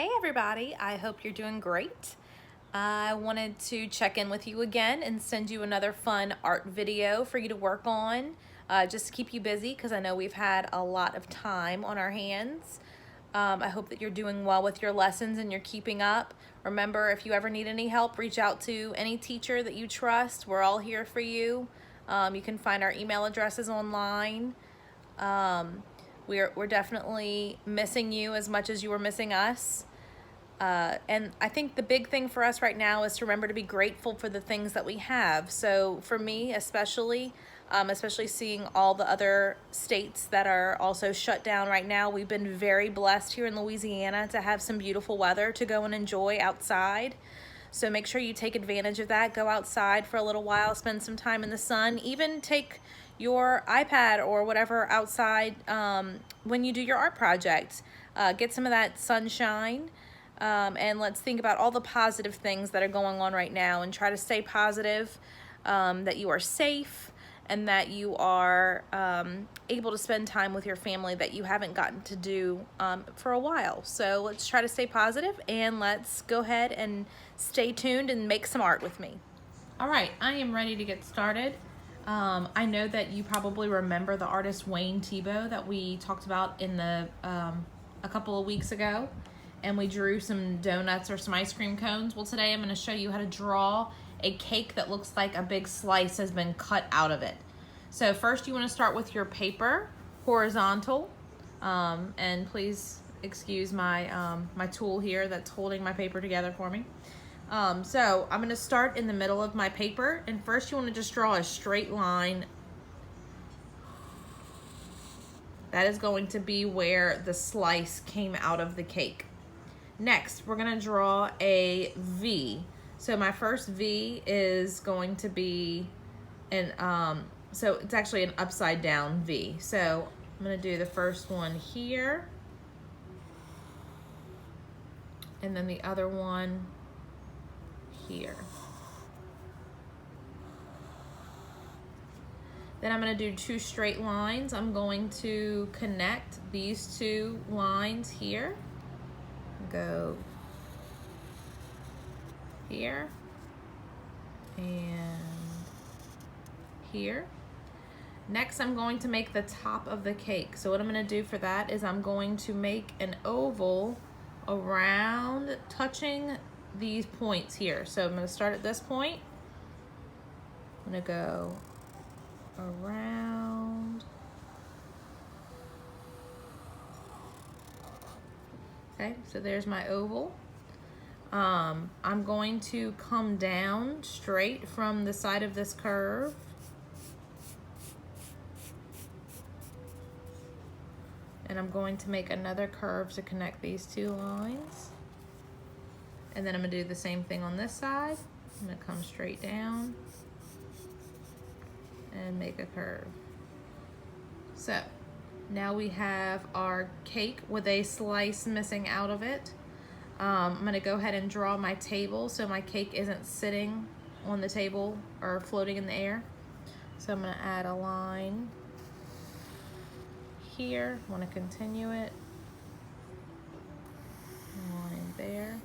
Hey everybody, I hope you're doing great. I wanted to check in with you again and send you another fun art video for you to work on, just to keep you busy because I know we've had a lot of time on our hands. I hope that you're doing well with your lessons and you're keeping up. Remember, if you ever need any help, reach out to any teacher that you trust. We're all here for you. You can find our email addresses online. We're definitely missing you as much as you were missing us. And I think the big thing for us right now is to remember to be grateful for the things that we have. So for me, especially seeing all the other states that are also shut down right now, we've been very blessed here in Louisiana to have some beautiful weather to go and enjoy outside. So make sure you take advantage of that. Go outside for a little while, spend some time in the sun, even take your iPad or whatever outside when you do your art project. Get some of that sunshine. And let's think about all the positive things that are going on right now and try to stay positive, that you are safe and that you are able to spend time with your family that you haven't gotten to do for a while. So let's try to stay positive and let's go ahead and stay tuned and make some art with me. All right, I am ready to get started. I know that you probably remember the artist Wayne Thiebaud that we talked about in the a couple of weeks ago. And we drew some donuts or some ice cream cones. Well, today I'm going to show you how to draw a cake that looks like a big slice has been cut out of it. So first you want to start with your paper, horizontal, and please excuse my, my tool here that's holding my paper together for me. So I'm going to start in the middle of my paper, and first you want to just draw a straight line. That is going to be where the slice came out of the cake. Next, we're gonna draw a V. So my first V is going to be so it's actually an upside down V. So I'm gonna do the first one here, and then the other one here. Then I'm gonna do two straight lines. I'm going to connect these two lines here. Go here and here. Next, I'm going to make the top of the cake. So what I'm going to do for that is I'm going to make an oval around touching these points here. So I'm going to start at this point. I'm going to go around. Okay, so there's my oval. I'm going to come down straight from the side of this curve. And I'm going to make another curve to connect these two lines. And then I'm gonna do the same thing on this side. I'm gonna come straight down and make a curve. So now we have our cake with a slice missing out of it. I'm gonna go ahead and draw my table so my cake isn't sitting on the table or floating in the air. So I'm gonna add a line here, wanna continue it. Line there.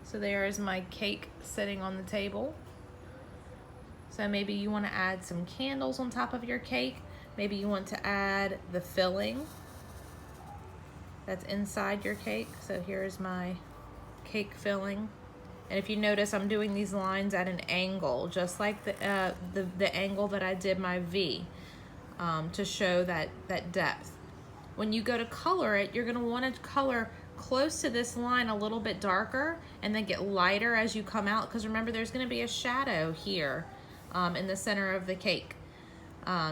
So there is my cake sitting on the table. So maybe you wanna add some candles on top of your cake. Maybe you want to add the filling that's inside your cake. So here's my cake filling. And if you notice, I'm doing these lines at an angle, just like the angle that I did my V, to show that depth. When you go to color it, you're gonna wanna color close to this line a little bit darker and then get lighter as you come out, because remember there's gonna be a shadow here in the center of the cake.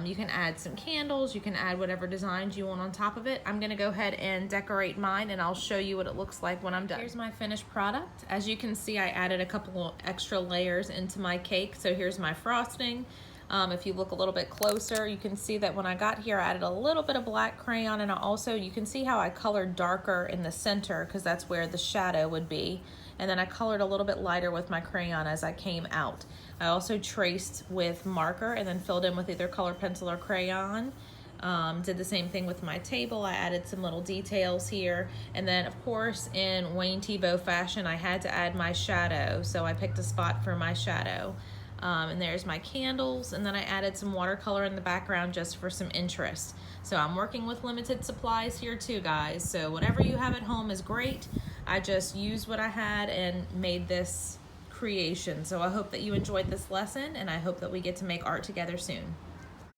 You can add some candles, you can add whatever designs you want on top of it. I'm gonna go ahead and decorate mine and I'll show you what it looks like when I'm done. Here's my finished product. As you can see, I added a couple extra layers into my cake. So here's my frosting. If you look a little bit closer, you can see that when I got here, I added a little bit of black crayon, and also you can see how I colored darker in the center because that's where the shadow would be. And then I colored a little bit lighter with my crayon as I came out. I also traced with marker and then filled in with either color pencil or crayon. Did the same thing with my table. I added some little details here. And then, of course, in Wayne Thiebaud fashion, I had to add my shadow. So I picked a spot for my shadow. And there's my candles. And then I added some watercolor in the background just for some interest. So I'm working with limited supplies here too, guys. So whatever you have at home is great. I just used what I had and made this creation. So I hope that you enjoyed this lesson, and I hope that we get to make art together soon.